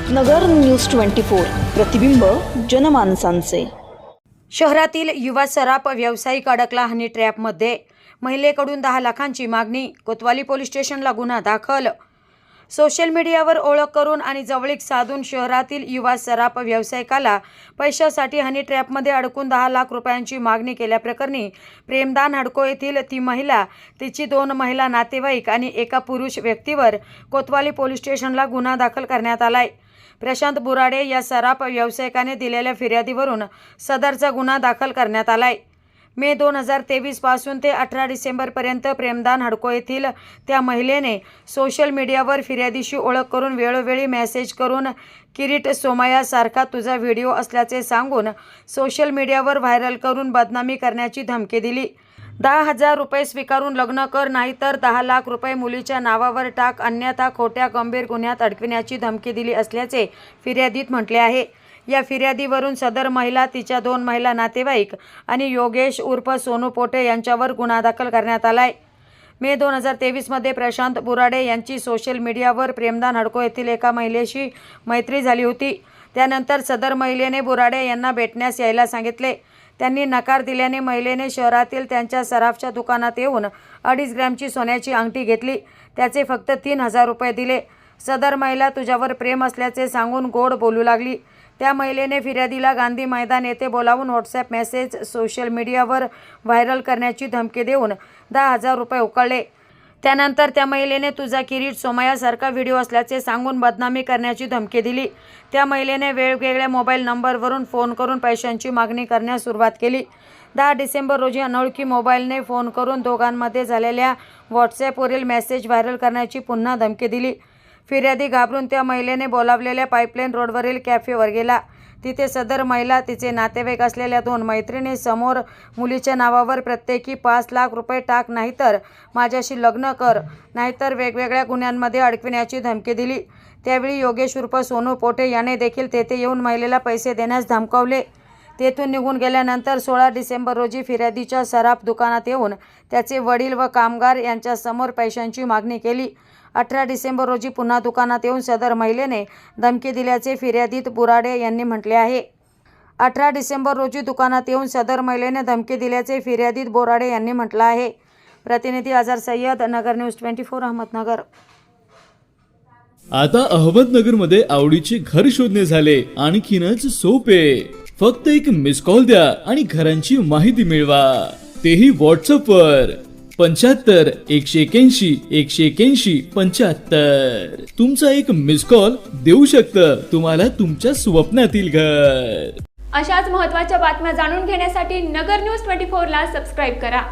नगर news 24 प्रतिबिंब जनमानसांचे। शहरातील युवा सराफ व्यावसायिक अडकला हनी ट्रॅपमध्ये, महिलेकडून 10 लाखांची मागणी, कोतवाली पोलीस स्टेशनला गुन्हा दाखल। सोशल मीडियावर ओळख करून आणि जवळीक साधून शहरातील युवा सराफ व्यावसायिकाला पैशासाठी हनी ट्रॅपमध्ये अडकून 10 लाख रुपयांची मागणी केल्याप्रकरणी प्रेमदान हडको येथील ती महिला, तिची 2 महिला नातेवाईक आणि एका पुरुष व्यक्तीवर कोतवाली पोलीस स्टेशनला गुन्हा दाखल करण्यात आलाय। प्रशांत बुराडे या सराफ व्यावसायिकाने दिलेल्या फिर्यादीवरून सदरचा गुन्हा दाखल करण्यात आलाय। मे 2023 पासून ते 18 डिसेंबरपर्यंत प्रेमदान हडको येथील त्या महिलेने सोशल मीडियावर फिर्यादीशी ओळख करून वेळोवेळी मेसेज करून किरीट सोमय्यासारखा तुझा व्हिडिओ असल्याचे सांगून सोशल मीडियावर व्हायरल करून बदनामी करण्याची धमकी दिली। 10,000 रुपये स्वीकारून लग्न कर, नाहीतर 10 लाख रुपये मुलीच्या नावावर टाक, अन्यथा खोट्या गंभीर गुन्ह्यात अडकविण्याची धमकी दिली असल्याचे फिर्यादीत म्हटले आहे। या फिर्यादीवरून सदर महिला, तिच्या 2 महिला नातेवाईक आणि योगेश उर्फ सोनू पोटे यांच्यावर गुन्हा दाखल करण्यात आलाय। मे 2023 मध्ये प्रशांत बुराडे यांची सोशल मीडियावर प्रेमदान हडको येथील एका महिलेशी मैत्री झाली होती। त्यानंतर सदर महिलेने बुराडे यांना भेटण्यास यायला सांगितले। त्यांनी नकार दिल्याने महिलेने शहरातील त्यांच्या सराफच्या दुकानात येऊन 2.5 ग्रॅमची सोन्याची अंगठी घेतली। त्याचे फक्त 3,000 रुपये दिले। सदर महिला तुझ्यावर प्रेम असल्याचे सांगून गोड बोलू लागली। त्या महिलेने फिर्यादीला गांधी मैदान येथे बोलावून व्हॉट्सॲप मेसेज सोशल मीडियावर व्हायरल करण्याची धमकी देऊन 10,000 रुपये उकळले। त्यानंतर त्या महिलेने तुझा किरीट सोमय्यासारखा व्हिडिओ असल्याचे सांगून बदनामी करण्याची धमकी दिली। त्या महिलेने वेगवेगळ्या मोबाईल नंबरवरून फोन करून पैशांची मागणी करण्यास सुरुवात केली। 10 डिसेंबर रोजी अनोळखी मोबाईलने फोन करून दोघांमध्ये झालेल्या व्हॉट्सॲपवरील मेसेज व्हायरल करण्याची पुन्हा धमकी दिली। फिर्यादी घाबरून त्या महिलेने बोलावलेल्या पाईपलाईन रोडवरील कॅफेवर गेला। तिथे सदर महिला, तिचे नातेवाईक असलेल्या 2 मैत्रिणी समोर मुलीच्या नावावर प्रत्येकी 5 लाख रुपये टाक, नाहीतर माझ्याशी लग्न कर, नाहीतर वेगवेगळ्या गुन्ह्यांमध्ये अडकविण्याची धमकी दिली। त्यावेळी योगेश उर्फ सोनू पोटे याने देखील तेथे येऊन महिलेला पैसे देण्यास धमकावले। तेथून निघून गेल्यानंतर 16 डिसेंबर रोजी फिर्यादीच्या सराफ दुकानात येऊन त्याचे वडील व कामगार यांच्यासमोर पैशांची मागणी केली। 18 डिसेंबर रोजी पुन्हा दुकानात येऊन सदर महिलेने धमकी दिल्याचे फिर्यादीत बुराडे यांनी म्हटले आहे। 18 डिसेंबर रोजी दुकानात येऊन सदर महिलेने धमकी दिल्याचे फिर्यादीत बोराडे यांनी म्हटलं आहे। प्रतिनिधी अजहर सय्यद, नगर न्यूज 24, अहमदनगर। आता अहमदनगरमध्ये आवडीचे घर शोधणे झाले आणखीनच सोपे। फक्त एक मिस कॉल द्या आणि घरांची माहिती मिळवा, तेही व्हॉट्सअपवर। 75 181 181 75। तुमचा एक मिस कॉल देऊ शकतं तुम्हाला तुमच्या स्वप्नातील घर। अशाच महत्त्वाच्या बातम्या जाणून घेण्यासाठी नगर न्यूज 24 ला सबस्क्राईब करा।